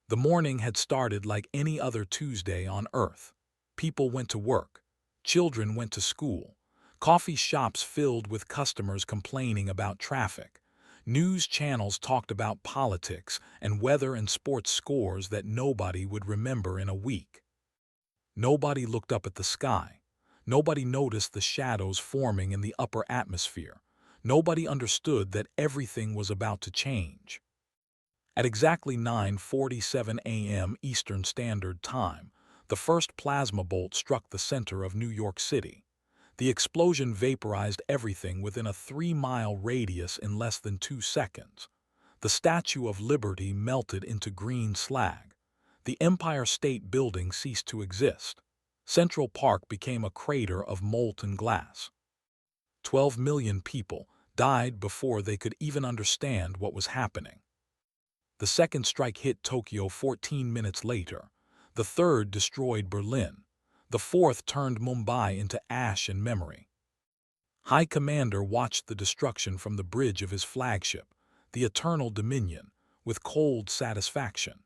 The morning had started like any other Tuesday on Earth. People went to work. Children went to school. Coffee shops filled with customers complaining about traffic. News channels talked about politics and weather and sports scores that nobody would remember in a week. Nobody looked up at the sky. Nobody noticed the shadows forming in the upper atmosphere. Nobody understood that everything was about to change. At exactly 9:47 a.m. Eastern Standard Time, the first plasma bolt struck the center of New York City. The explosion vaporized everything within a 3-mile radius in less than 2 seconds. The Statue of Liberty melted into green slag. The Empire State Building ceased to exist. Central Park became a crater of molten glass. 12 million people died before they could even understand what was happening. The second strike hit Tokyo 14 minutes later. The third destroyed Berlin. The fourth turned Mumbai into ash and memory. High Commander watched the destruction from the bridge of his flagship, the Eternal Dominion, with cold satisfaction.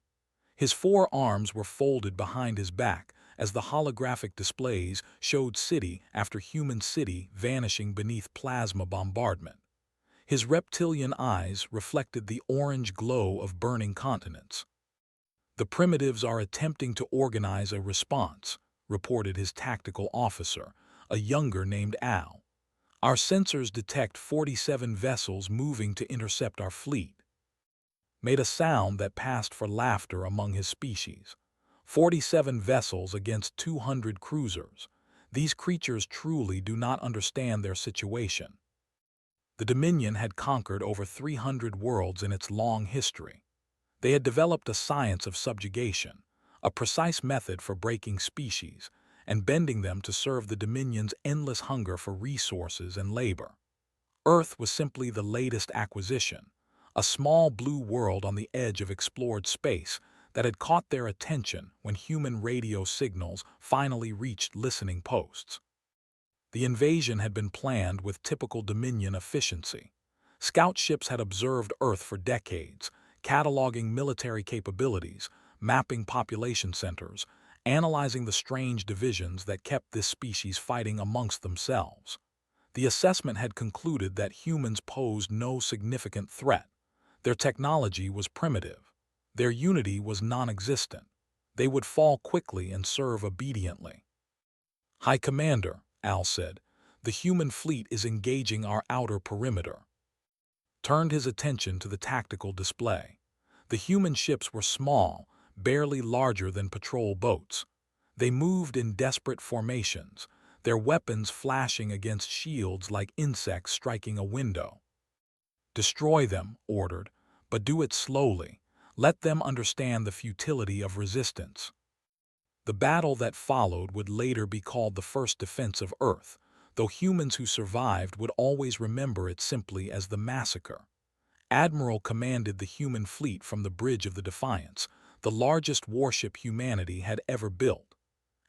His 4 arms were folded behind his back as the holographic displays showed city after human city vanishing beneath plasma bombardment. His reptilian eyes reflected the orange glow of burning continents. "The primitives are attempting to organize a response," reported his tactical officer, a younger named Al. "Our sensors detect 47 vessels moving to intercept our fleet." Made a sound that passed for laughter among his species. 47 vessels against 200 cruisers. These creatures truly do not understand their situation. The Dominion had conquered over 300 worlds in its long history. They had developed a science of subjugation, a precise method for breaking species, and bending them to serve the Dominion's endless hunger for resources and labor. Earth was simply the latest acquisition, a small blue world on the edge of explored space that had caught their attention when human radio signals finally reached listening posts. The invasion had been planned with typical Dominion efficiency. Scout ships had observed Earth for decades, cataloging military capabilities, mapping population centers, analyzing the strange divisions that kept this species fighting amongst themselves. The assessment had concluded that humans posed no significant threat. Their technology was primitive. Their unity was non-existent. They would fall quickly and serve obediently. "High Commander," Al said, "the human fleet is engaging our outer perimeter." Turned his attention to the tactical display. The human ships were small, barely larger than patrol boats. They moved in desperate formations, their weapons flashing against shields like insects striking a window. "Destroy them," ordered, "but do it slowly. Let them understand the futility of resistance." The battle that followed would later be called the First Defense of Earth, though humans who survived would always remember it simply as the massacre. Admiral commanded the human fleet from the bridge of the Defiance, the largest warship humanity had ever built.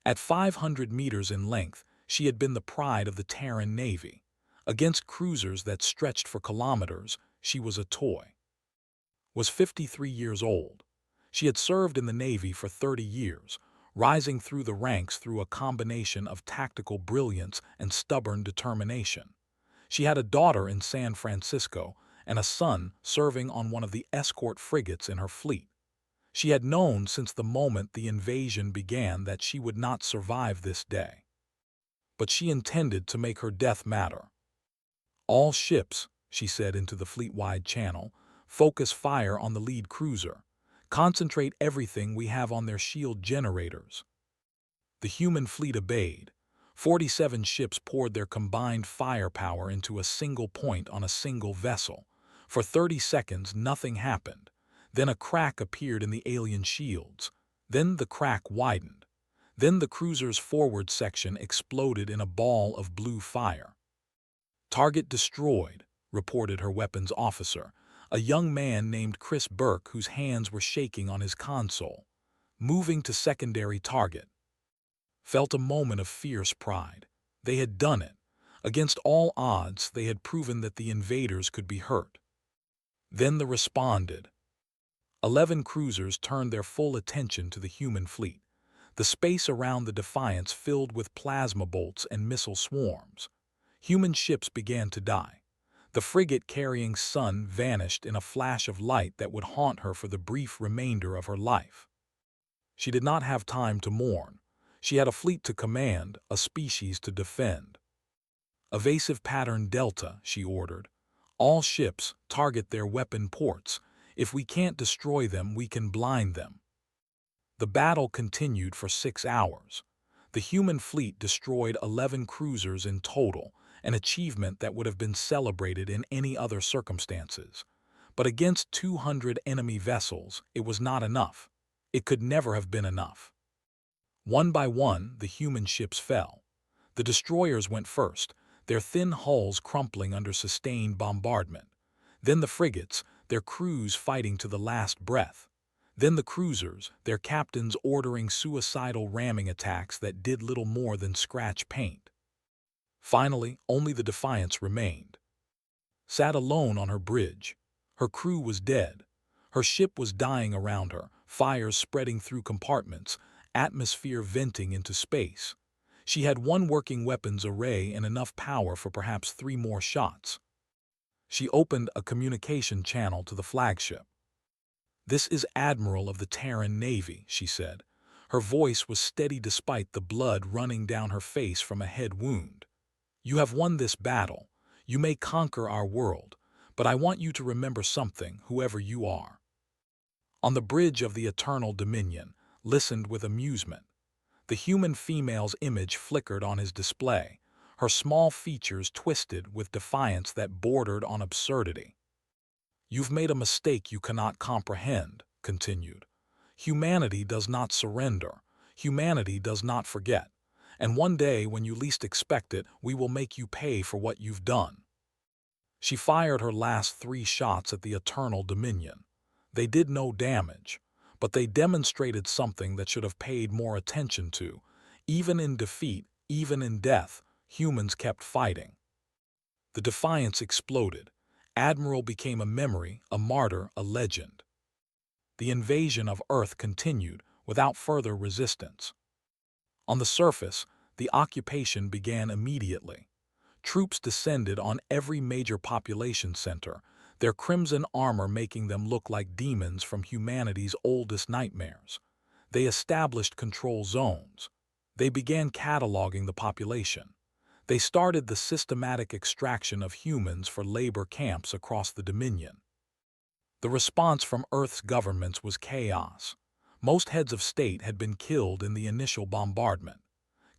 At 500 meters in length, she had been the pride of the Terran Navy. Against cruisers that stretched for kilometers, she was a toy. Was 53 years old. She had served in the Navy for 30 years, rising through the ranks through a combination of tactical brilliance and stubborn determination. She had a daughter in San Francisco and a son serving on one of the escort frigates in her fleet. She had known since the moment the invasion began that she would not survive this day. But she intended to make her death matter. "All ships," she said into the fleet-wide channel, "focus fire on the lead cruiser. Concentrate everything we have on their shield generators." The human fleet obeyed. 47 ships poured their combined firepower into a single point on a single vessel. For 30 seconds, nothing happened. Then a crack appeared in the alien shields. Then the crack widened. Then the cruiser's forward section exploded in a ball of blue fire. "Target destroyed," reported her weapons officer, a young man named Chris Burke whose hands were shaking on his console. "Moving to secondary target." Felt a moment of fierce pride. They had done it. Against all odds, they had proven that the invaders could be hurt. Then the responded. 11 cruisers turned their full attention to the human fleet. The space around the Defiance filled with plasma bolts and missile swarms. Human ships began to die. The frigate carrying Sun vanished in a flash of light that would haunt her for the brief remainder of her life. She did not have time to mourn. She had a fleet to command, a species to defend. Evasive pattern Delta, she ordered. All ships, target their weapon ports. If we can't destroy them, we can blind them. The battle continued for 6 hours. The human fleet destroyed 11 cruisers in total, an achievement that would have been celebrated in any other circumstances. But against 200 enemy vessels, it was not enough. It could never have been enough. One by one, the human ships fell. The destroyers went first, their thin hulls crumpling under sustained bombardment. Then the frigates, their crews fighting to the last breath. Then the cruisers, their captains ordering suicidal ramming attacks that did little more than scratch paint. Finally, only the Defiance remained. Sat alone on her bridge. Her crew was dead. Her ship was dying around her, fires spreading through compartments, atmosphere venting into space. She had one working weapons array and enough power for perhaps 3 more shots. She opened a communication channel to the flagship. "This is Admiral of the Terran Navy," she said. Her voice was steady despite the blood running down her face from a head wound. "You have won this battle. You may conquer our world, but I want you to remember something, whoever you are." On the bridge of the Eternal Dominion, listened with amusement. The human female's image flickered on his display, her small features twisted with defiance that bordered on absurdity. "You've made a mistake you cannot comprehend," continued. "Humanity does not surrender. Humanity does not forget. And one day, when you least expect it, we will make you pay for what you've done." She fired her last 3 shots at the Eternal Dominion. They did no damage, but they demonstrated something that should have paid more attention to. Even in defeat, even in death, humans kept fighting. The Defiance exploded. Admiral became a memory, a martyr, a legend. The invasion of Earth continued without further resistance. On the surface, the occupation began immediately. Troops descended on every major population center, their crimson armor making them look like demons from humanity's oldest nightmares. They established control zones. They began cataloging the population. They started the systematic extraction of humans for labor camps across the Dominion. The response from Earth's governments was chaos. Most heads of state had been killed in the initial bombardment.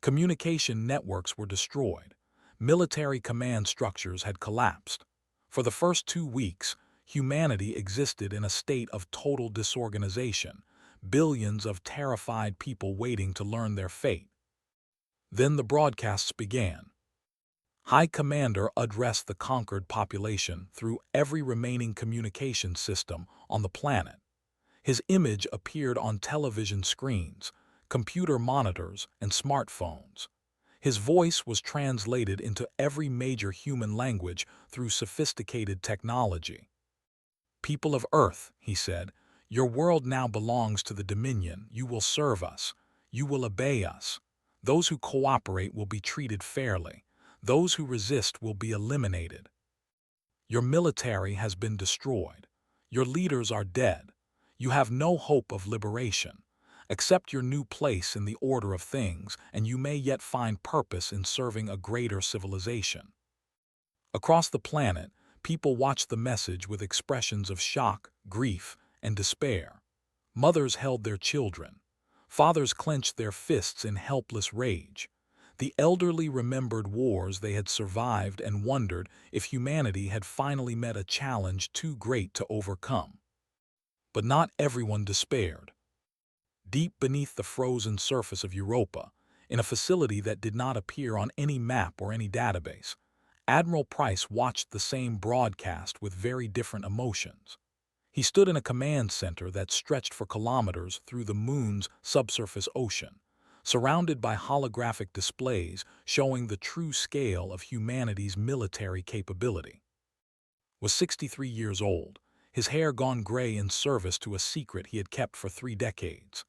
Communication networks were destroyed. Military command structures had collapsed. For the first 2 weeks, humanity existed in a state of total disorganization, billions of terrified people waiting to learn their fate. Then the broadcasts began. High Commander addressed the conquered population through every remaining communication system on the planet. His image appeared on television screens, computer monitors, and smartphones. His voice was translated into every major human language through sophisticated technology. "People of Earth," he said, "your world now belongs to the Dominion. You will serve us. You will obey us. Those who cooperate will be treated fairly. Those who resist will be eliminated. Your military has been destroyed. Your leaders are dead. You have no hope of liberation. Accept your new place in the order of things, and you may yet find purpose in serving a greater civilization." Across the planet, people watched the message with expressions of shock, grief, and despair. Mothers held their children. Fathers clenched their fists in helpless rage. The elderly remembered wars they had survived and wondered if humanity had finally met a challenge too great to overcome. But not everyone despaired. Deep beneath the frozen surface of Europa, in a facility that did not appear on any map or any database, Admiral Price watched the same broadcast with very different emotions. He stood in a command center that stretched for kilometers through the moon's subsurface ocean, surrounded by holographic displays showing the true scale of humanity's military capability. Was 63 years old. his hair gone gray in service to a secret he had kept for 3 decades.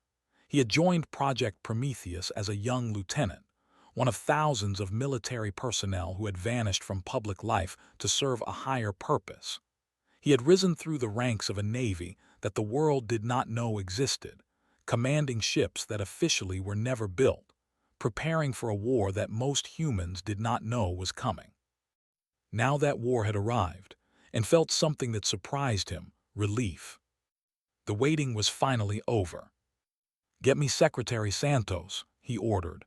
He had joined Project Prometheus as a young lieutenant, one of thousands of military personnel who had vanished from public life to serve a higher purpose. He had risen through the ranks of a navy that the world did not know existed, commanding ships that officially were never built, preparing for a war that most humans did not know was coming. Now that war had arrived, and felt something that surprised him: relief. The waiting was finally over. "Get me Secretary Santos," he ordered.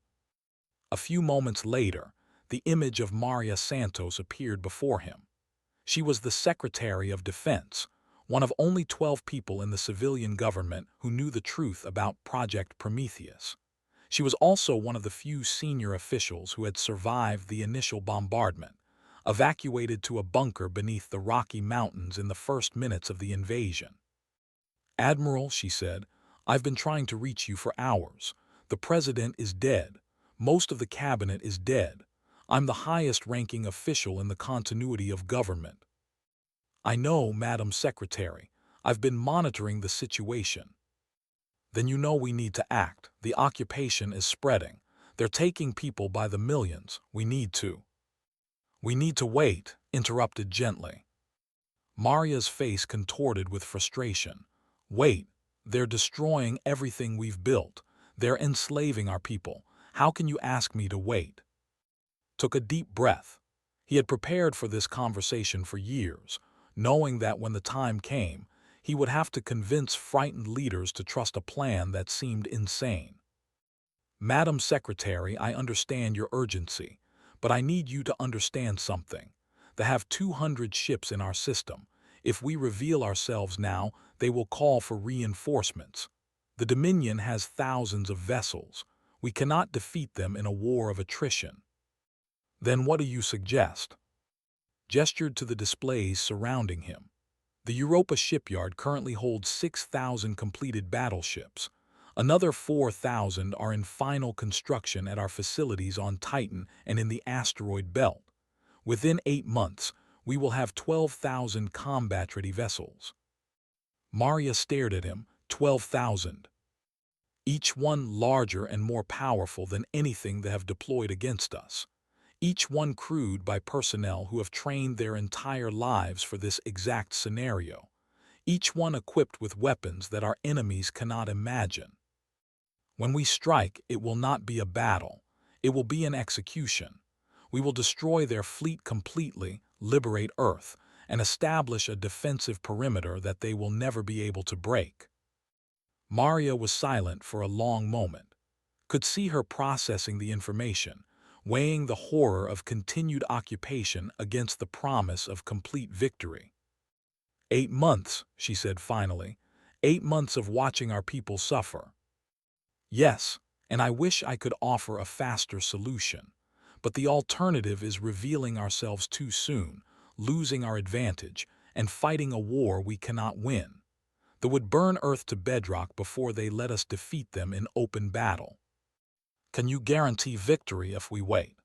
A few moments later, the image of Maria Santos appeared before him. She was the Secretary of Defense, one of only 12 people in the civilian government who knew the truth about Project Prometheus. She was also one of the few senior officials who had survived the initial bombardment, evacuated to a bunker beneath the Rocky Mountains in the first minutes of the invasion. "Admiral," she said, "I've been trying to reach you for hours. The president is dead. Most of the cabinet is dead. I'm the highest-ranking official in the continuity of government." "I know, Madam Secretary. I've been monitoring the situation." "Then you know we need to act. The occupation is spreading. They're taking people by the millions. We need to." "We need to wait," interrupted gently. Maria's face contorted with frustration. "Wait. They're destroying everything we've built. They're enslaving our people. How can you ask me to wait?" Took a deep breath. He had prepared for this conversation for years, knowing that when the time came, he would have to convince frightened leaders to trust a plan that seemed insane. "Madam Secretary, I understand your urgency, but I need you to understand something. They have 200 ships in our system. If we reveal ourselves now, they will call for reinforcements. The Dominion has thousands of vessels. We cannot defeat them in a war of attrition." "Then what do you suggest?" Gestured to the displays surrounding him. "The Europa shipyard currently holds 6,000 completed battleships. Another 4,000 are in final construction at our facilities on Titan and in the asteroid belt. Within 8 months, we will have 12,000 combat-ready vessels." Maria stared at him. 12,000. Each one larger and more powerful than anything they have deployed against us. Each one crewed by personnel who have trained their entire lives for this exact scenario. Each one equipped with weapons that our enemies cannot imagine. When we strike, it will not be a battle. It will be an execution. We will destroy their fleet completely, liberate Earth, and establish a defensive perimeter that they will never be able to break. Maria was silent for a long moment. Could see her processing the information, weighing the horror of continued occupation against the promise of complete victory. 8 months, she said finally. 8 months of watching our people suffer. Yes, and I wish I could offer a faster solution. But the alternative is revealing ourselves too soon, losing our advantage, and fighting a war we cannot win. That would burn Earth to bedrock before they let us defeat them in open battle. Can you guarantee victory if we wait?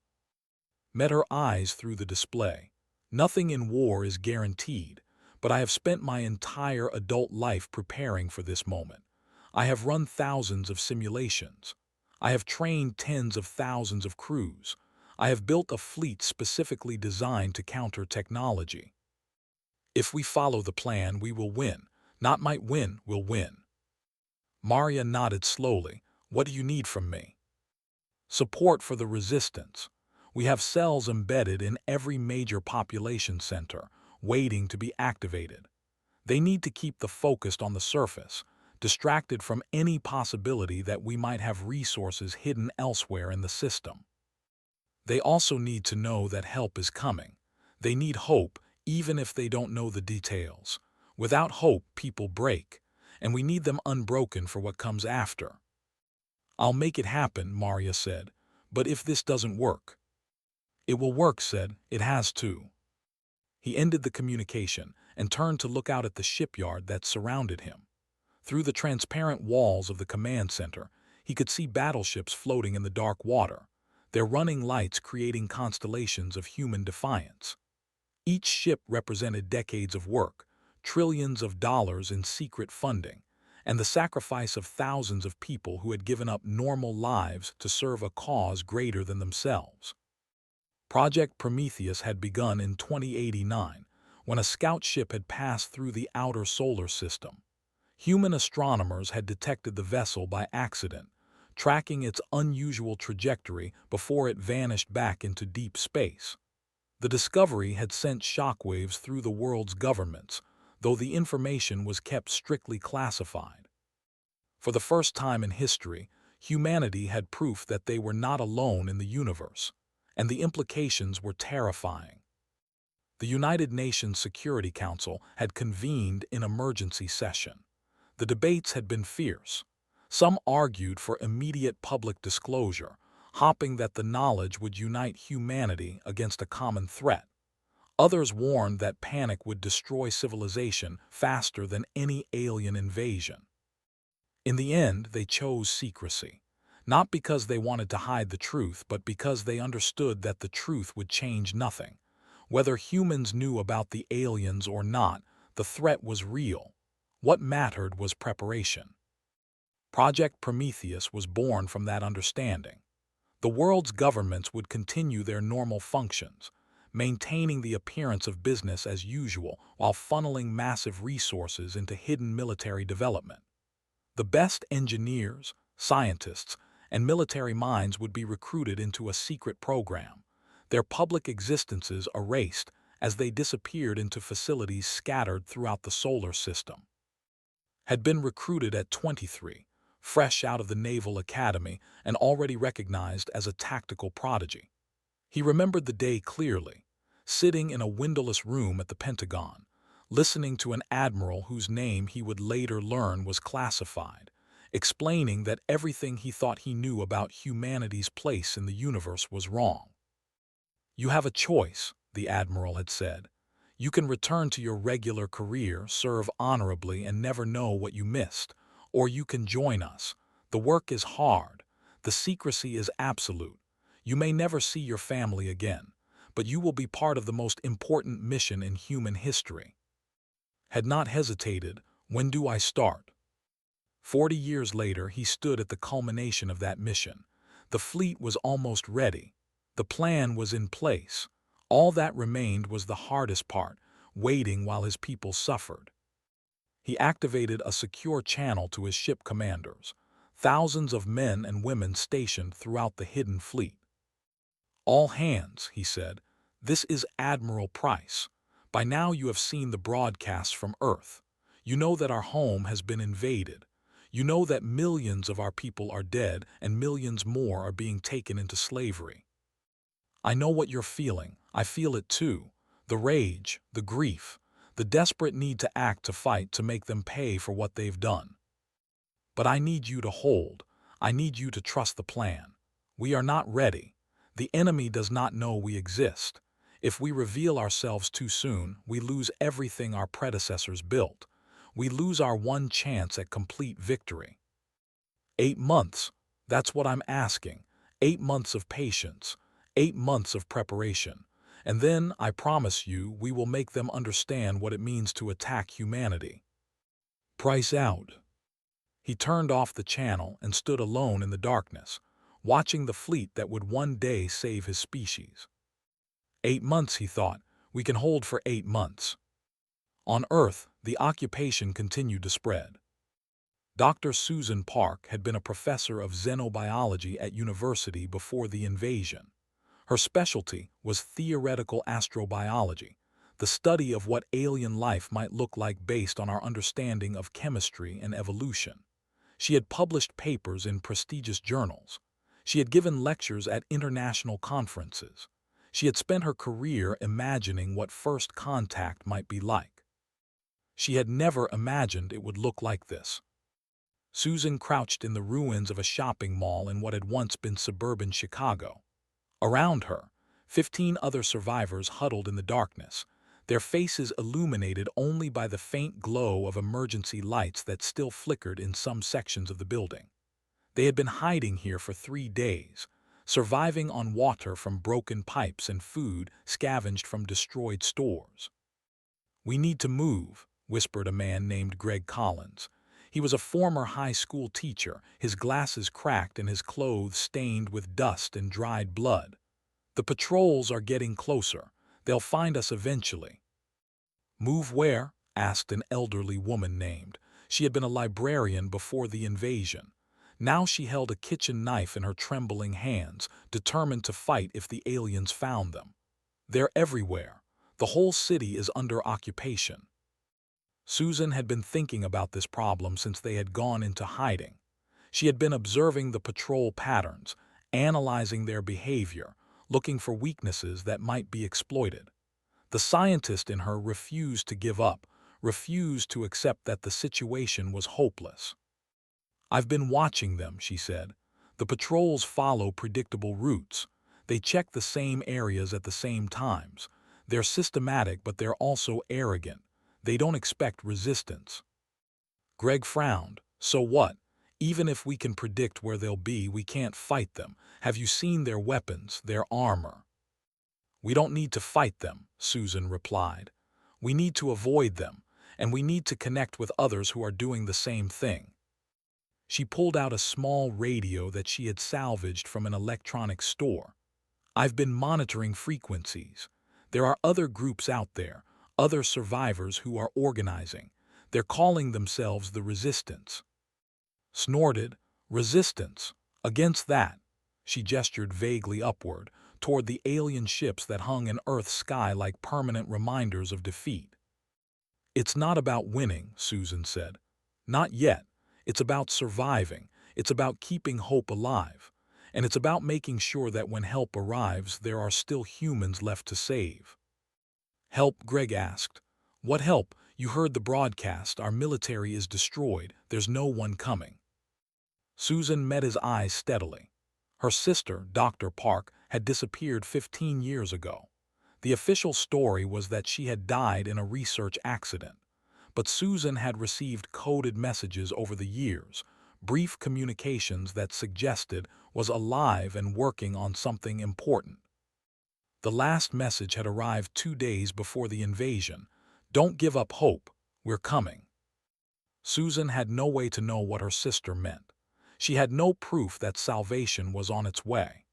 Met her eyes through the display. Nothing in war is guaranteed, but I have spent my entire adult life preparing for this moment. I have run thousands of simulations. I have trained tens of thousands of crews. I have built a fleet specifically designed to counter technology. If we follow the plan, we will win. Not might win, we'll win. Maria nodded slowly. What do you need from me? Support for the resistance. We have cells embedded in every major population center, waiting to be activated. They need to keep the focus on the surface, distracted from any possibility that we might have resources hidden elsewhere in the system. They also need to know that help is coming. They need hope, even if they don't know the details. Without hope, people break, and we need them unbroken for what comes after. I'll make it happen, Maria said, but if this doesn't work? It will work, said, it has to. He ended the communication and turned to look out at the shipyard that surrounded him. Through the transparent walls of the command center, he could see battleships floating in the dark water, their running lights creating constellations of human defiance. Each ship represented decades of work, trillions of dollars in secret funding, and the sacrifice of thousands of people who had given up normal lives to serve a cause greater than themselves. Project Prometheus had begun in 2089, when a scout ship had passed through the outer solar system. Human astronomers had detected the vessel by accident, tracking its unusual trajectory before it vanished back into deep space. The discovery had sent shockwaves through the world's governments, though the information was kept strictly classified. For the first time in history, humanity had proof that they were not alone in the universe, and the implications were terrifying. The United Nations Security Council had convened in emergency session. The debates had been fierce. Some argued for immediate public disclosure, hoping that the knowledge would unite humanity against a common threat. Others warned that panic would destroy civilization faster than any alien invasion. In the end, they chose secrecy, not because they wanted to hide the truth, but because they understood that the truth would change nothing. Whether humans knew about the aliens or not, the threat was real. What mattered was preparation. Project Prometheus was born from that understanding. The world's governments would continue their normal functions, maintaining the appearance of business as usual while funneling massive resources into hidden military development. The best engineers, scientists, and military minds would be recruited into a secret program, their public existences erased as they disappeared into facilities scattered throughout the solar system. Had been recruited at 23, fresh out of the Naval Academy and already recognized as a tactical prodigy. He remembered the day clearly, sitting in a windowless room at the Pentagon, listening to an admiral whose name he would later learn was classified, explaining that everything he thought he knew about humanity's place in the universe was wrong. "You have a choice," the admiral had said. "You can return to your regular career, serve honorably, and never know what you missed. Or you can join us. The work is hard. The secrecy is absolute. You may never see your family again, but you will be part of the most important mission in human history." Had not hesitated, when do I start? 40 years later, he stood at the culmination of that mission. The fleet was almost ready. The plan was in place. All that remained was the hardest part, waiting while his people suffered. He activated a secure channel to his ship commanders, thousands of men and women stationed throughout the hidden fleet. "All hands," he said, "this is Admiral Price. By now you have seen the broadcasts from Earth. You know that our home has been invaded. You know that millions of our people are dead and millions more are being taken into slavery. I know what you're feeling. I feel it too. The rage, the grief, the desperate need to act, to fight, to make them pay for what they've done. But I need you to hold. I need you to trust the plan. We are not ready. The enemy does not know we exist. If we reveal ourselves too soon, we lose everything our predecessors built. We lose our one chance at complete victory." 8 months. That's what I'm asking. 8 months of patience. 8 months of preparation. And then, I promise you, we will make them understand what it means to attack humanity. Price out. He turned off the channel and stood alone in the darkness, watching the fleet that would one day save his species. 8 months, he thought. We can hold for 8 months. On Earth, the occupation continued to spread. Dr. Susan Park had been a professor of xenobiology at university before the invasion. Her specialty was theoretical astrobiology, the study of what alien life might look like based on our understanding of chemistry and evolution. She had published papers in prestigious journals. She had given lectures at international conferences. She had spent her career imagining what first contact might be like. She had never imagined it would look like this. Susan crouched in the ruins of a shopping mall in what had once been suburban Chicago. Around her, 15 other survivors huddled in the darkness, their faces illuminated only by the faint glow of emergency lights that still flickered in some sections of the building. They had been hiding here for 3 days, surviving on water from broken pipes and food scavenged from destroyed stores. "We need to move," whispered a man named Greg Collins. He was a former high school teacher, his glasses cracked and his clothes stained with dust and dried blood. The patrols are getting closer. They'll find us eventually. Move where? Asked an elderly woman named. She had been a librarian before the invasion. Now she held a kitchen knife in her trembling hands, determined to fight if the aliens found them. They're everywhere. The whole city is under occupation. Susan had been thinking about this problem since they had gone into hiding. She had been observing the patrol patterns, analyzing their behavior, looking for weaknesses that might be exploited. The scientist in her refused to give up, refused to accept that the situation was hopeless. I've been watching them, she said. The patrols follow predictable routes. They check the same areas at the same times. They're systematic, but they're also arrogant. They don't expect resistance. Greg frowned. So what? Even if we can predict where they'll be, we can't fight them. Have you seen their weapons, their armor? We don't need to fight them, Susan replied. We need to avoid them, and we need to connect with others who are doing the same thing. She pulled out a small radio that she had salvaged from an electronics store. I've been monitoring frequencies. There are other groups out there, other survivors who are organizing. They're calling themselves the Resistance. Snorted, Resistance. Against that. She gestured vaguely upward, toward the alien ships that hung in Earth's sky like permanent reminders of defeat. It's not about winning, Susan said. Not yet. It's about surviving. It's about keeping hope alive. And it's about making sure that when help arrives, there are still humans left to save. Help? Greg asked. What help? You heard the broadcast. Our military is destroyed. There's no one coming. Susan met his eyes steadily. Her sister, Dr. Park, had disappeared 15 years ago. The official story was that she had died in a research accident. But Susan had received coded messages over the years, brief communications that suggested was alive and working on something important. The last message had arrived 2 days before the invasion. Don't give up hope. We're coming. Susan had no way to know what her sister meant. She had no proof that salvation was on its way.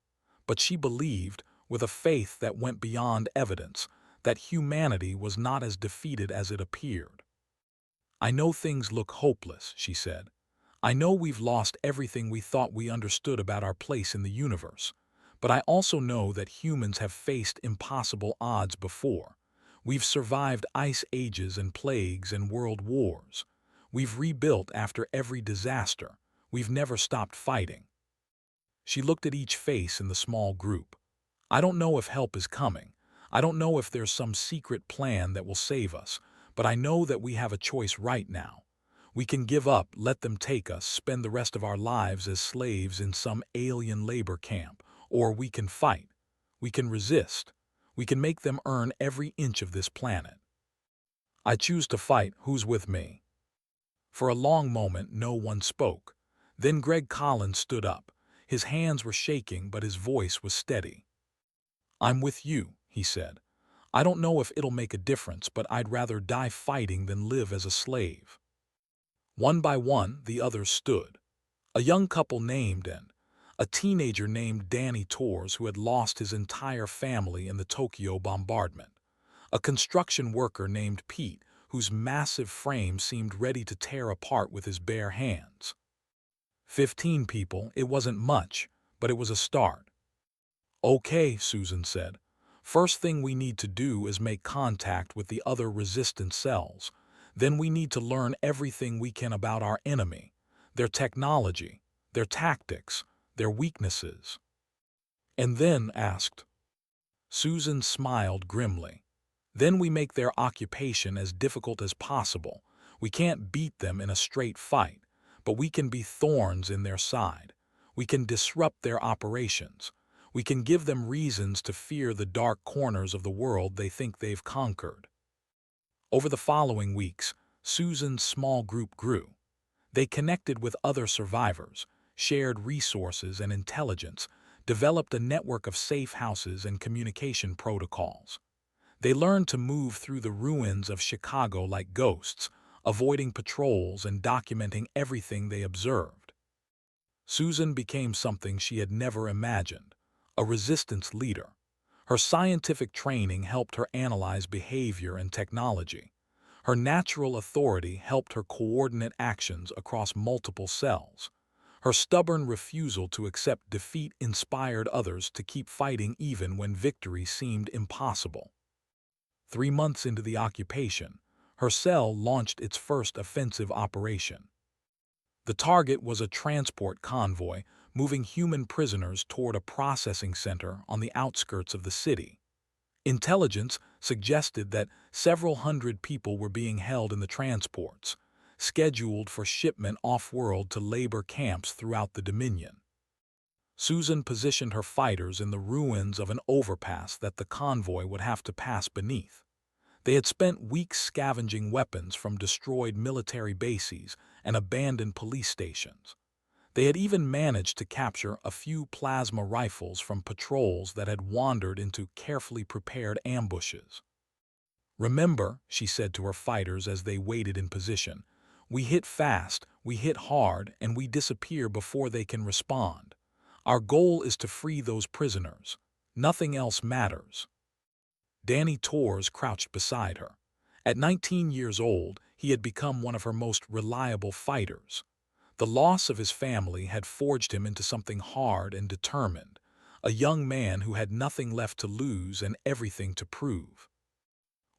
But she believed, with a faith that went beyond evidence, that humanity was not as defeated as it appeared. I know things look hopeless, she said. I know we've lost everything we thought we understood about our place in the universe. But I also know that humans have faced impossible odds before. We've survived ice ages and plagues and world wars. We've rebuilt after every disaster. We've never stopped fighting. She looked at each face in the small group. I don't know if help is coming. I don't know if there's some secret plan that will save us, but I know that we have a choice right now. We can give up, let them take us, spend the rest of our lives as slaves in some alien labor camp, or we can fight. We can resist. We can make them earn every inch of this planet. I choose to fight. Who's with me? For a long moment, no one spoke. Then Greg Collins stood up. His hands were shaking, but his voice was steady. I'm with you, he said. I don't know if it'll make a difference, but I'd rather die fighting than live as a slave. One by one, the others stood. A young couple named and a teenager named Danny Torres who had lost his entire family in the Tokyo bombardment. A construction worker named Pete whose massive frame seemed ready to tear apart with his bare hands. 15 people, it wasn't much, but it was a start. Okay, Susan said. First thing we need to do is make contact with the other resistance cells. Then we need to learn everything we can about our enemy, their technology, their tactics, their weaknesses. And then asked. Susan smiled grimly. Then we make their occupation as difficult as possible. We can't beat them in a straight fight, but we can be thorns in their side. We can disrupt their operations. We can give them reasons to fear the dark corners of the world they think they've conquered. Over the following weeks, Susan's small group grew. They connected with other survivors, shared resources and intelligence, developed a network of safe houses and communication protocols. They learned to move through the ruins of Chicago like ghosts, avoiding patrols and documenting everything they observed. Susan became something she had never imagined, a resistance leader. Her scientific training helped her analyze behavior and technology. Her natural authority helped her coordinate actions across multiple cells. Her stubborn refusal to accept defeat inspired others to keep fighting even when victory seemed impossible. 3 months into the occupation, her cell launched its first offensive operation. The target was a transport convoy moving human prisoners toward a processing center on the outskirts of the city. Intelligence suggested that several hundred people were being held in the transports, scheduled for shipment off-world to labor camps throughout the Dominion. Susan positioned her fighters in the ruins of an overpass that the convoy would have to pass beneath. They had spent weeks scavenging weapons from destroyed military bases and abandoned police stations. They had even managed to capture a few plasma rifles from patrols that had wandered into carefully prepared ambushes. "Remember," she said to her fighters as they waited in position, "we hit fast, we hit hard, and we disappear before they can respond. Our goal is to free those prisoners. Nothing else matters." Danny Torres crouched beside her. At 19 years old, he had become one of her most reliable fighters. The loss of his family had forged him into something hard and determined, a young man who had nothing left to lose and everything to prove.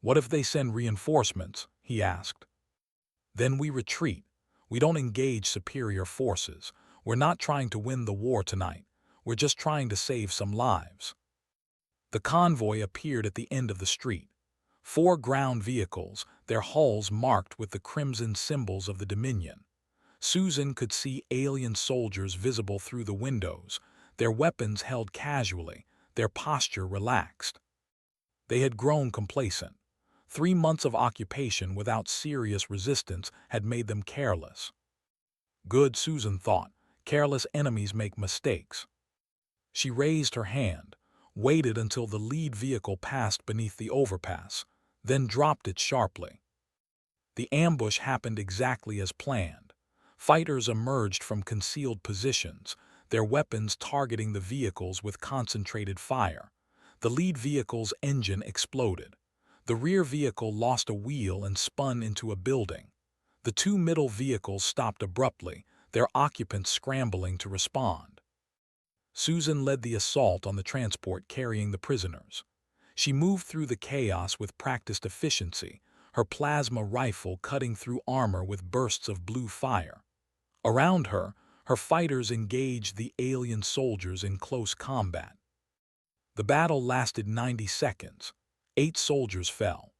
"What if they send reinforcements?" he asked. "Then we retreat. We don't engage superior forces. We're not trying to win the war tonight. We're just trying to save some lives." The convoy appeared at the end of the street. 4 ground vehicles, their hulls marked with the crimson symbols of the Dominion. Susan could see alien soldiers visible through the windows, their weapons held casually, their posture relaxed. They had grown complacent. 3 months of occupation without serious resistance had made them careless. Good, Susan thought. Careless enemies make mistakes. She raised her hand, waited until the lead vehicle passed beneath the overpass, then dropped it sharply. The ambush happened exactly as planned. Fighters emerged from concealed positions, their weapons targeting the vehicles with concentrated fire. The lead vehicle's engine exploded. The rear vehicle lost a wheel and spun into a building. The 2 middle vehicles stopped abruptly, their occupants scrambling to respond. Susan led the assault on the transport carrying the prisoners. She moved through the chaos with practiced efficiency, her plasma rifle cutting through armor with bursts of blue fire. Around her, her fighters engaged the alien soldiers in close combat. The battle lasted 90 seconds. 8 soldiers fell.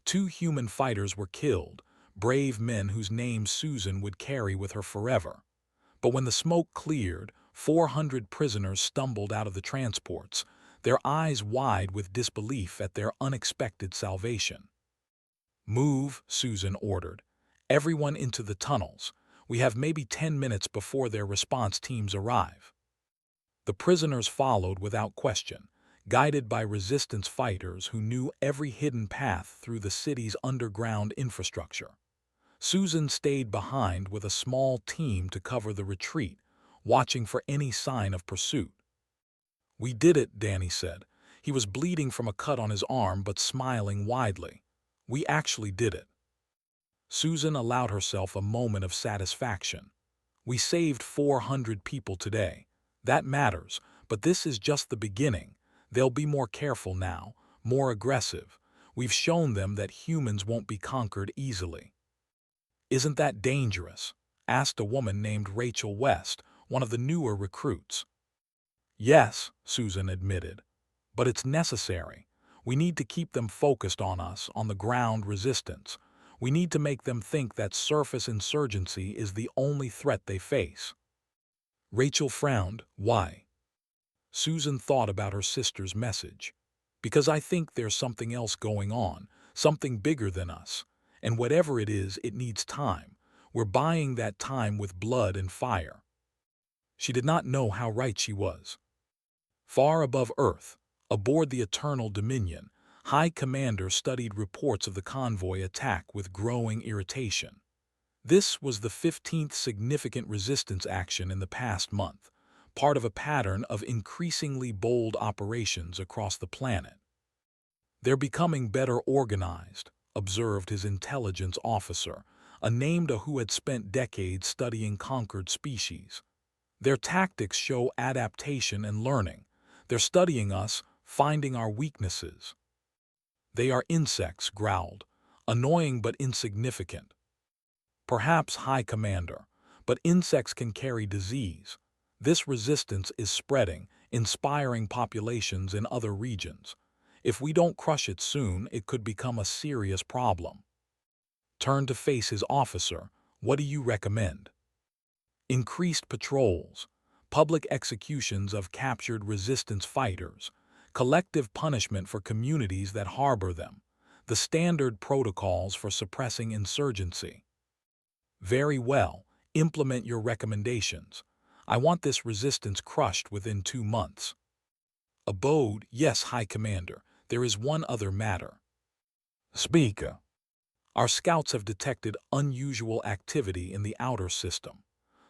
2 human fighters were killed, brave men whose names Susan would carry with her forever. But when the smoke cleared, 400 prisoners stumbled out of the transports, their eyes wide with disbelief at their unexpected salvation. "Move," Susan ordered. "Everyone into the tunnels. We have maybe 10 minutes before their response teams arrive." The prisoners followed without question, guided by resistance fighters who knew every hidden path through the city's underground infrastructure. Susan stayed behind with a small team to cover the retreat, watching for any sign of pursuit. "We did it," Danny said. He was bleeding from a cut on his arm but smiling widely. "We actually did it." Susan allowed herself a moment of satisfaction. "We saved 400 people today. That matters, but this is just the beginning. They'll be more careful now, more aggressive. We've shown them that humans won't be conquered easily." "Isn't that dangerous?" asked a woman named Rachel West, one of the newer recruits. "Yes," Susan admitted, "but it's necessary. We need to keep them focused on us, on the ground resistance. We need to make them think that surface insurgency is the only threat they face." Rachel frowned. "Why?" Susan thought about her sister's message. "Because I think there's something else going on, something bigger than us. And whatever it is, it needs time. We're buying that time with blood and fire." She did not know how right she was. Far above Earth, aboard the Eternal Dominion, High Commander studied reports of the convoy attack with growing irritation. This was the 15th significant resistance action in the past month, part of a pattern of increasingly bold operations across the planet. "They're becoming better organized," observed his intelligence officer, a named who had spent decades studying conquered species. "Their tactics show adaptation and learning. They're studying us, finding our weaknesses." "They are insects," growled, "annoying but insignificant." "Perhaps, High Commander, but insects can carry disease. This resistance is spreading, inspiring populations in other regions. If we don't crush it soon, it could become a serious problem." Turned to face his officer. "What do you recommend?" "Increased patrols, public executions of captured resistance fighters, collective punishment for communities that harbor them, the standard protocols for suppressing insurgency." "Very well, implement your recommendations. I want this resistance crushed within 2 months." Abode, "Yes, High Commander, there is one other matter." "Speaker." "Our scouts have detected unusual activity in the outer system.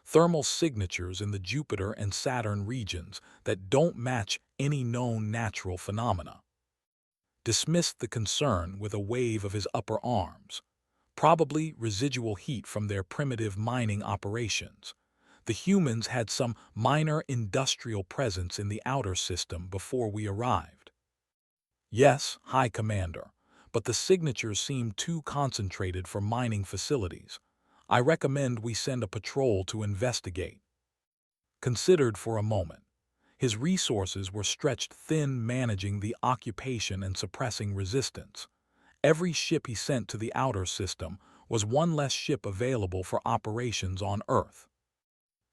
Thermal signatures in the Jupiter and Saturn regions that don't match any known natural phenomena." Dismissed the concern with a wave of his upper arms. "Probably residual heat from their primitive mining operations. The humans had some minor industrial presence in the outer system before we arrived." "Yes, High Commander, but the signatures seem too concentrated for mining facilities. I recommend we send a patrol to investigate." Considered for a moment. His resources were stretched thin managing the occupation and suppressing resistance. Every ship he sent to the outer system was one less ship available for operations on Earth.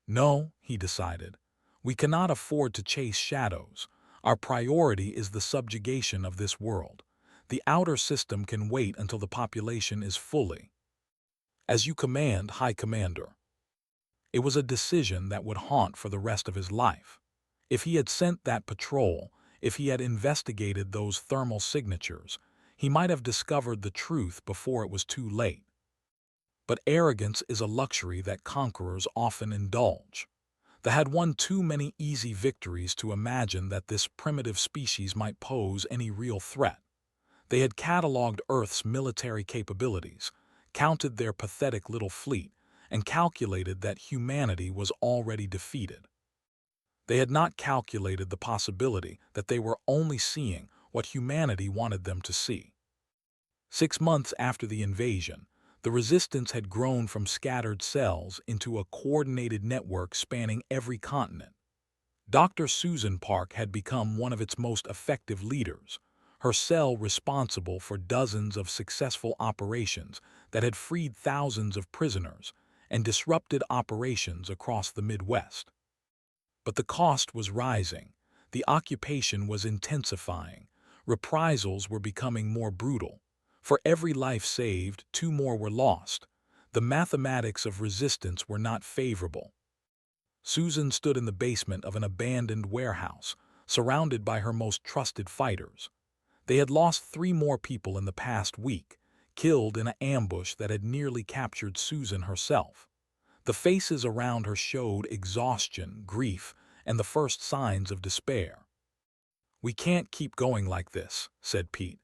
"No," he decided, "we cannot afford to chase shadows. Our priority is the subjugation of this world. The outer system can wait until the population is fully." "As you command, High Commander." It was a decision that would haunt for the rest of his life. If he had sent that patrol, if he had investigated those thermal signatures, he might have discovered the truth before it was too late. But arrogance is a luxury that conquerors often indulge. They had won too many easy victories to imagine that this primitive species might pose any real threat. They had catalogued Earth's military capabilities, counted their pathetic little fleet, and calculated that humanity was already defeated. They had not calculated the possibility that they were only seeing what humanity wanted them to see. 6 months after the invasion, the resistance had grown from scattered cells into a coordinated network spanning every continent. Dr. Susan Park had become one of its most effective leaders, her cell responsible for dozens of successful operations that had freed thousands of prisoners and disrupted operations across the Midwest. But the cost was rising, the occupation was intensifying, reprisals were becoming more brutal. For every life saved, 2 more were lost. The mathematics of resistance were not favorable. Susan stood in the basement of an abandoned warehouse, surrounded by her most trusted fighters. They had lost 3 more people in the past week, killed in an ambush that had nearly captured Susan herself. The faces around her showed exhaustion, grief, and the first signs of despair. "We can't keep going like this," said Pete.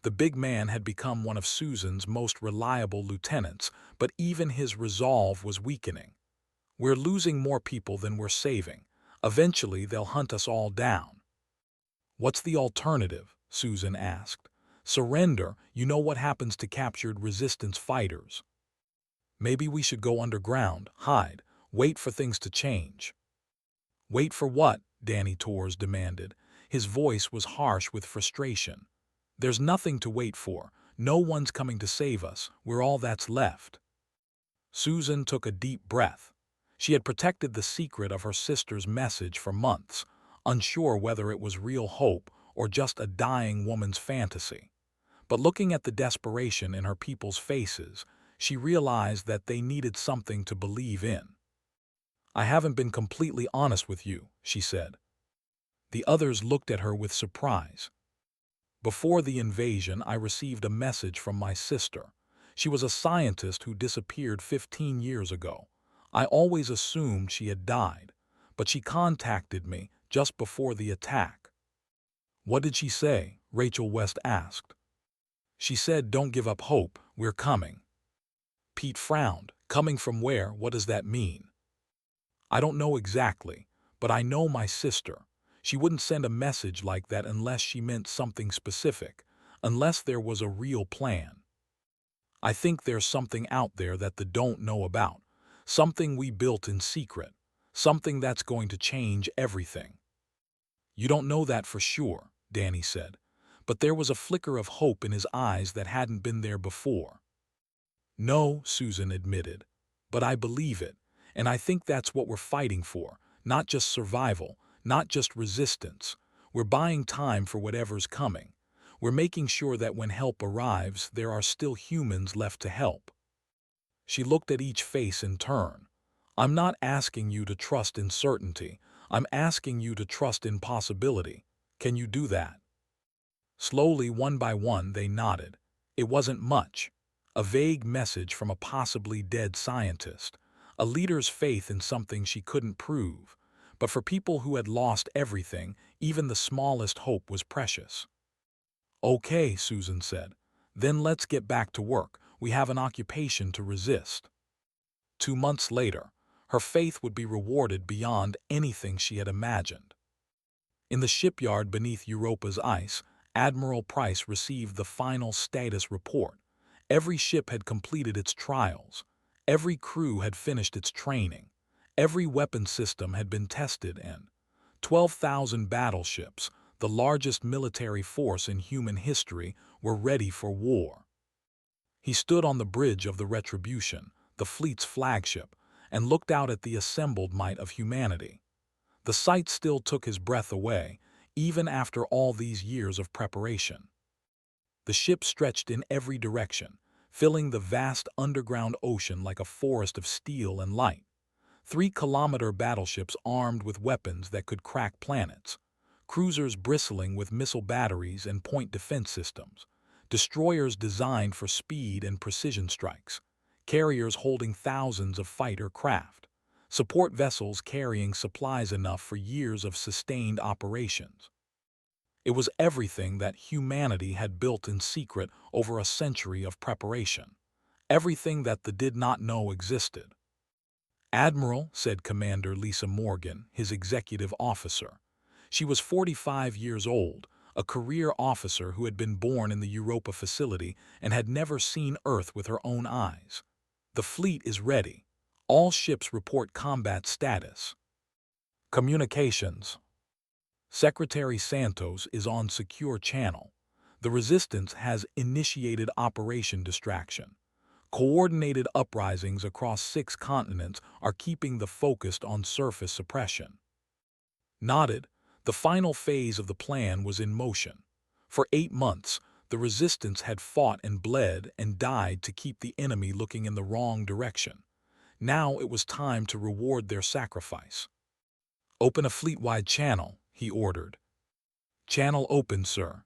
The big man had become one of Susan's most reliable lieutenants, but even his resolve was weakening. "We're losing more people than we're saving. Eventually they'll hunt us all down." "What's the alternative?" Susan asked. "Surrender, you know what happens to captured resistance fighters." "Maybe we should go underground, hide, wait for things to change." "Wait for what?" Danny Torres demanded. His voice was harsh with frustration. "There's nothing to wait for. No one's coming to save us. We're all that's left." Susan took a deep breath. She had protected the secret of her sister's message for months, unsure whether it was real hope or just a dying woman's fantasy. But looking at the desperation in her people's faces, she realized that they needed something to believe in. "I haven't been completely honest with you," she said. The others looked at her with surprise. Before the invasion, I received a message from my sister. She was a scientist who disappeared 15 years ago. I always assumed she had died, but she contacted me just before the attack. What did she say? Rachel West asked. She said, "Don't give up hope, we're coming." Pete frowned. Coming from where? What does that mean? I don't know exactly, but I know my sister. She wouldn't send a message like that unless she meant something specific, unless there was a real plan. I think there's something out there that they don't know about, something we built in secret, something that's going to change everything. You don't know that for sure, Danny said, but there was a flicker of hope in his eyes that hadn't been there before. No, Susan admitted, but I believe it, and I think that's what we're fighting for, not just survival, not just resistance. We're buying time for whatever's coming. We're making sure that when help arrives, there are still humans left to help. She looked at each face in turn. I'm not asking you to trust in certainty. I'm asking you to trust in possibility. Can you do that? Slowly, one by one, they nodded. It wasn't much. A vague message from a possibly dead scientist. A leader's faith in something she couldn't prove. But for people who had lost everything, even the smallest hope was precious. Okay, Susan said. Then let's get back to work. We have an occupation to resist. 2 months later, her faith would be rewarded beyond anything she had imagined. In the shipyard beneath Europa's ice, Admiral Price received the final status report. Every ship had completed its trials. Every crew had finished its training. Every weapon system had been tested and 12,000 battleships, the largest military force in human history, were ready for war. He stood on the bridge of the Retribution, the fleet's flagship, and looked out at the assembled might of humanity. The sight still took his breath away, even after all these years of preparation. The ship stretched in every direction, filling the vast underground ocean like a forest of steel and light. 3-kilometer battleships armed with weapons that could crack planets, cruisers bristling with missile batteries and point defense systems, destroyers designed for speed and precision strikes, carriers holding thousands of fighter craft, support vessels carrying supplies enough for years of sustained operations. It was everything that humanity had built in secret over a century of preparation, everything that they did not know existed. "Admiral," said Commander Lisa Morgan, his executive officer. She was 45 years old, a career officer who had been born in the Europa facility and had never seen Earth with her own eyes. "The fleet is ready. All ships report combat status." Communications. Secretary Santos is on secure channel. The Resistance has initiated Operation Distraction. Coordinated uprisings across 6 continents are keeping the focus on surface suppression. Nodded, the final phase of the plan was in motion. For 8 months, the Resistance had fought and bled and died to keep the enemy looking in the wrong direction. Now it was time to reward their sacrifice. "Open a fleet-wide channel," he ordered. "Channel open, sir."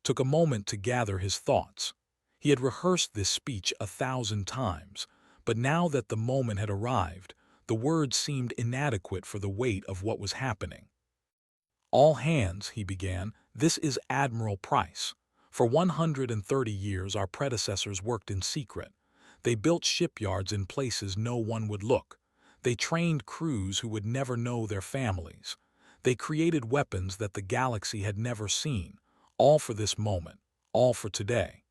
Took a moment to gather his thoughts. He had rehearsed this speech 1,000 times, but now that the moment had arrived, the words seemed inadequate for the weight of what was happening. "All hands," he began, "this is Admiral Price. For 130 years our predecessors worked in secret. They built shipyards in places no one would look. They trained crews who would never know their families. They created weapons that the galaxy had never seen, all for this moment, all for today.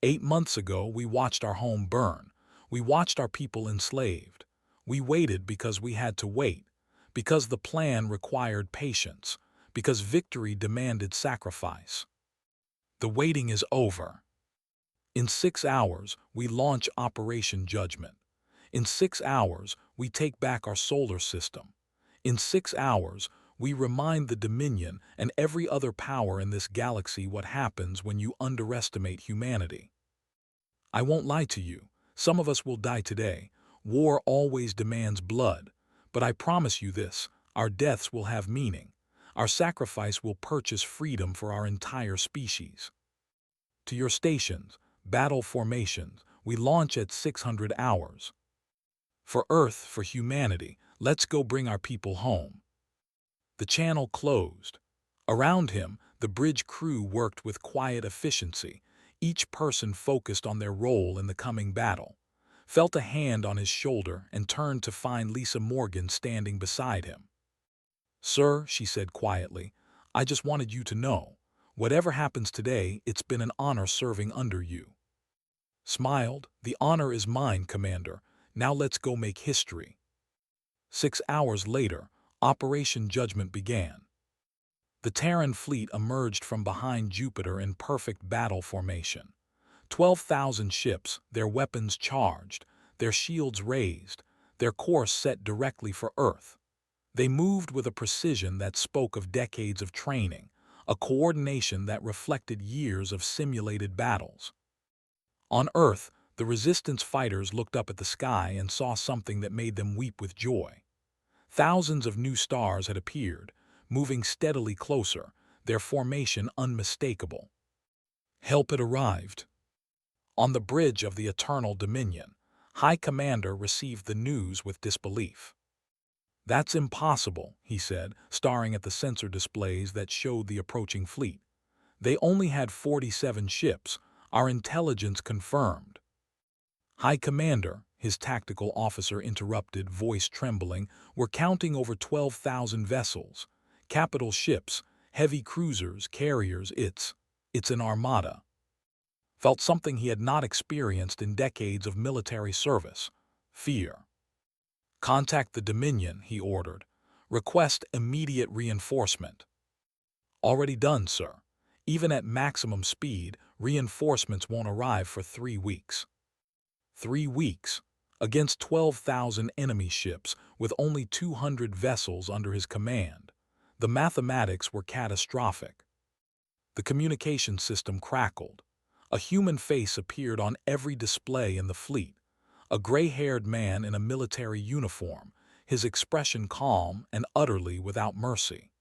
8 months ago, we watched our home burn. We watched our people enslaved. We waited because we had to wait, because the plan required patience, because victory demanded sacrifice. The waiting is over. In 6 hours, we launch Operation Judgment. In 6 hours, we take back our solar system. In 6 hours, we remind the Dominion and every other power in this galaxy what happens when you underestimate humanity. I won't lie to you. Some of us will die today. War always demands blood. But I promise you this, our deaths will have meaning. Our sacrifice will purchase freedom for our entire species. To your stations, battle formations, we launch at 600 hours. For Earth, for humanity, let's go bring our people home. The channel closed. Around him, the bridge crew worked with quiet efficiency, each person focused on their role in the coming battle. Felt a hand on his shoulder and turned to find Lisa Morgan standing beside him. "Sir," she said quietly, "I just wanted you to know, whatever happens today, it's been an honor serving under you." Smiled, "The honor is mine, Commander. Now let's go make history." 6 hours later, Operation Judgment began. The Terran fleet emerged from behind Jupiter in perfect battle formation. 12,000 ships, their weapons charged, their shields raised, their course set directly for Earth. They moved with a precision that spoke of decades of training, a coordination that reflected years of simulated battles. On Earth, the Resistance fighters looked up at the sky and saw something that made them weep with joy. Thousands of new stars had appeared, moving steadily closer, their formation unmistakable. Help had arrived. On the bridge of the Eternal Dominion, High Commander received the news with disbelief. "That's impossible," he said, staring at the sensor displays that showed the approaching fleet. "They only had 47 ships, our intelligence confirmed." "High Commander," his tactical officer interrupted, voice trembling, "we're counting over 12,000 vessels. Capital ships, heavy cruisers, carriers, it's an armada." Felt something he had not experienced in decades of military service: fear. "Contact the Dominion," he ordered. "Request immediate reinforcement." "Already done, sir. Even at maximum speed, reinforcements won't arrive for 3 weeks. 3 weeks? Against 12,000 enemy ships with only 200 vessels under his command. The mathematics were catastrophic. The communication system crackled. A human face appeared on every display in the fleet. A gray-haired man in a military uniform, his expression calm and utterly without mercy.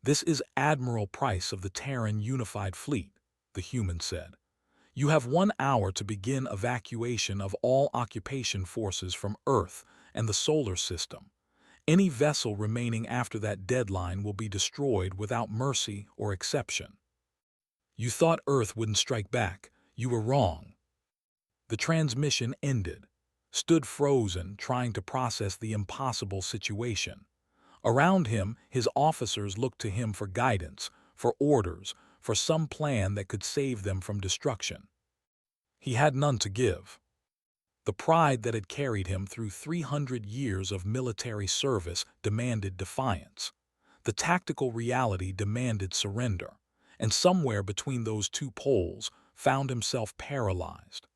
"This is Admiral Price of the Terran Unified Fleet," the human said. "You have 1 hour to begin evacuation of all occupation forces from Earth and the solar system. Any vessel remaining after that deadline will be destroyed without mercy or exception." "You thought Earth wouldn't strike back. You were wrong." The transmission ended. Stood frozen, trying to process the impossible situation. Around him, his officers looked to him for guidance, for orders, for some plan that could save them from destruction. He had none to give. The pride that had carried him through 300 years of military service demanded defiance. The tactical reality demanded surrender, and somewhere between those two poles found himself paralyzed.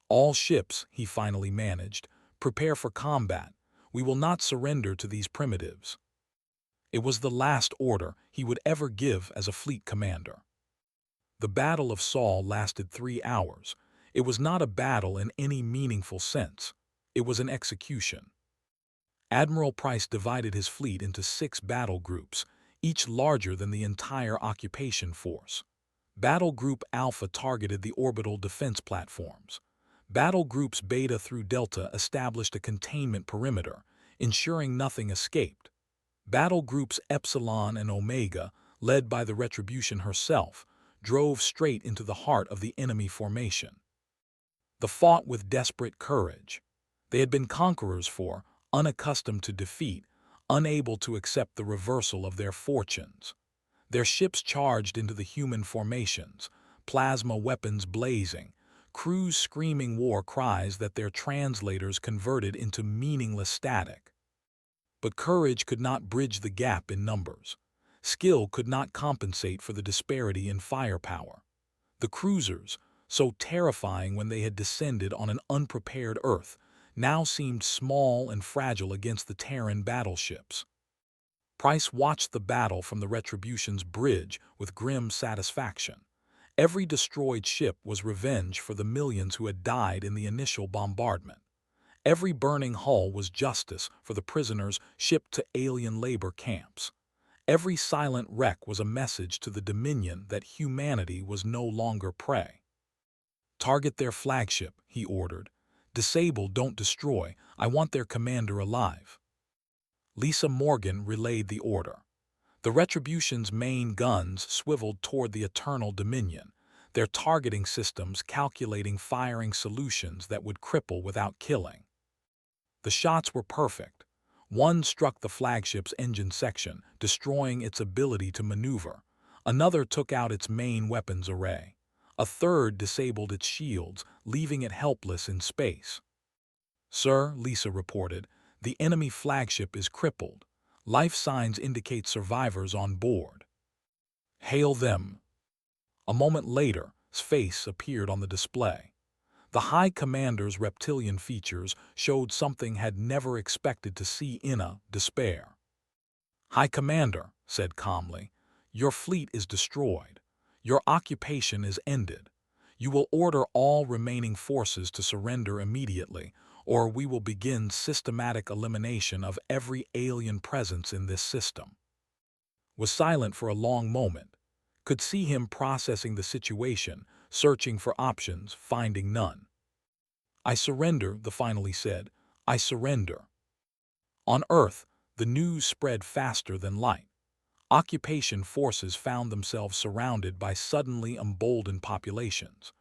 "All ships," he finally managed, "prepare for combat. We will not surrender to these primitives." It was the last order he would ever give as a fleet commander. The Battle of Saul lasted 3 hours. It was not a battle in any meaningful sense. It was an execution. Admiral Price divided his fleet into 6 battle groups, each larger than the entire occupation force. Battle Group Alpha targeted the orbital defense platforms. Battle Groups Beta through Delta established a containment perimeter, ensuring nothing escaped. Battle Groups Epsilon and Omega, led by the Retribution herself, drove straight into the heart of the enemy formation. They fought with desperate courage. They had been conquerors unaccustomed to defeat, unable to accept the reversal of their fortunes. Their ships charged into the human formations, plasma weapons blazing, crews screaming war cries that their translators converted into meaningless static. But courage could not bridge the gap in numbers. Skill could not compensate for the disparity in firepower. The cruisers, so terrifying when they had descended on an unprepared Earth, now seemed small and fragile against the Terran battleships. Price watched the battle from the Retribution's bridge with grim satisfaction. Every destroyed ship was revenge for the millions who had died in the initial bombardment. Every burning hull was justice for the prisoners shipped to alien labor camps. Every silent wreck was a message to the Dominion that humanity was no longer prey. "Target their flagship," he ordered. "Disable, don't destroy. I want their commander alive." Lisa Morgan relayed the order. The Retribution's main guns swiveled toward the Eternal Dominion, their targeting systems calculating firing solutions that would cripple without killing. The shots were perfect. One struck the flagship's engine section, destroying its ability to maneuver. Another took out its main weapons array. A third disabled its shields, leaving it helpless in space. "Sir," Lisa reported, "the enemy flagship is crippled. Life signs indicate survivors on board." "Hail them." A moment later, his face appeared on the display. The High Commander's reptilian features showed something had never expected to see in a despair. "High Commander," said calmly, "your fleet is destroyed. Your occupation is ended. You will order all remaining forces to surrender immediately, or we will begin systematic elimination of every alien presence in this system." Was silent for a long moment, could see him processing the situation, searching for options, finding none. "I surrender," the finally said. "I surrender." On Earth, the news spread faster than light. Occupation forces found themselves surrounded by suddenly emboldened populations.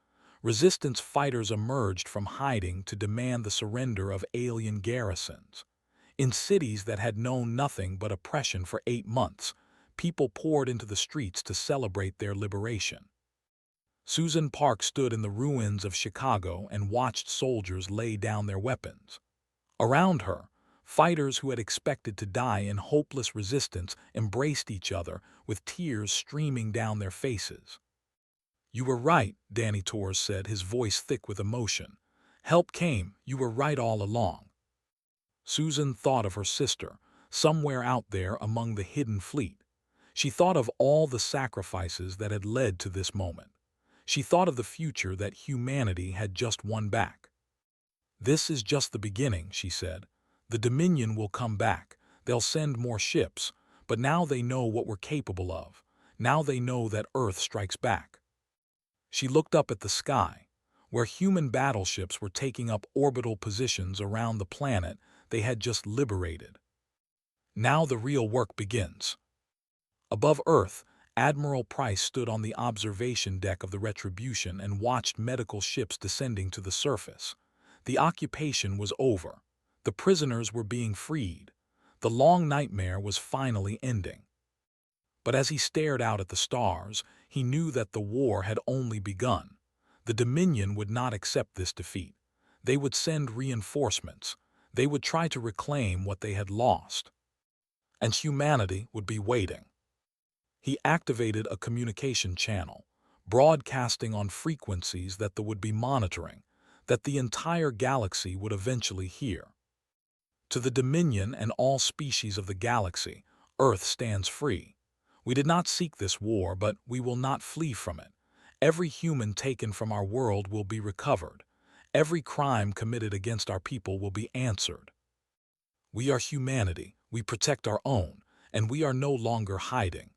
Resistance fighters emerged from hiding to demand the surrender of alien garrisons. In cities that had known nothing but oppression for 8 months, people poured into the streets to celebrate their liberation. Susan Park stood in the ruins of Chicago and watched soldiers lay down their weapons. Around her, fighters who had expected to die in hopeless resistance embraced each other with tears streaming down their faces. "You were right," Danny Torres said, his voice thick with emotion. "Help came. You were right all along." Susan thought of her sister, somewhere out there among the hidden fleet. She thought of all the sacrifices that had led to this moment. She thought of the future that humanity had just won back. "This is just the beginning," she said. "The Dominion will come back. They'll send more ships. But now they know what we're capable of. Now they know that Earth strikes back." She looked up at the sky, where human battleships were taking up orbital positions around the planet they had just liberated. Now the real work begins. Above Earth, Admiral Price stood on the observation deck of the Retribution and watched medical ships descending to the surface. The occupation was over. The prisoners were being freed. The long nightmare was finally ending. But as he stared out at the stars, he knew that the war had only begun. The Dominion would not accept this defeat. They would send reinforcements. They would try to reclaim what they had lost. And humanity would be waiting. He activated a communication channel, broadcasting on frequencies that they would be monitoring, that the entire galaxy would eventually hear. "To the Dominion and all species of the galaxy, Earth stands free. We did not seek this war, but we will not flee from it. Every human taken from our world will be recovered. Every crime committed against our people will be answered. We are humanity, we protect our own, and we are no longer hiding."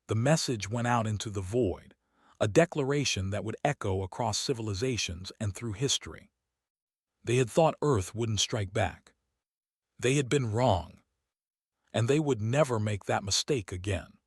The message went out into the void, a declaration that would echo across civilizations and through history. They had thought Earth wouldn't strike back. They had been wrong, and they would never make that mistake again.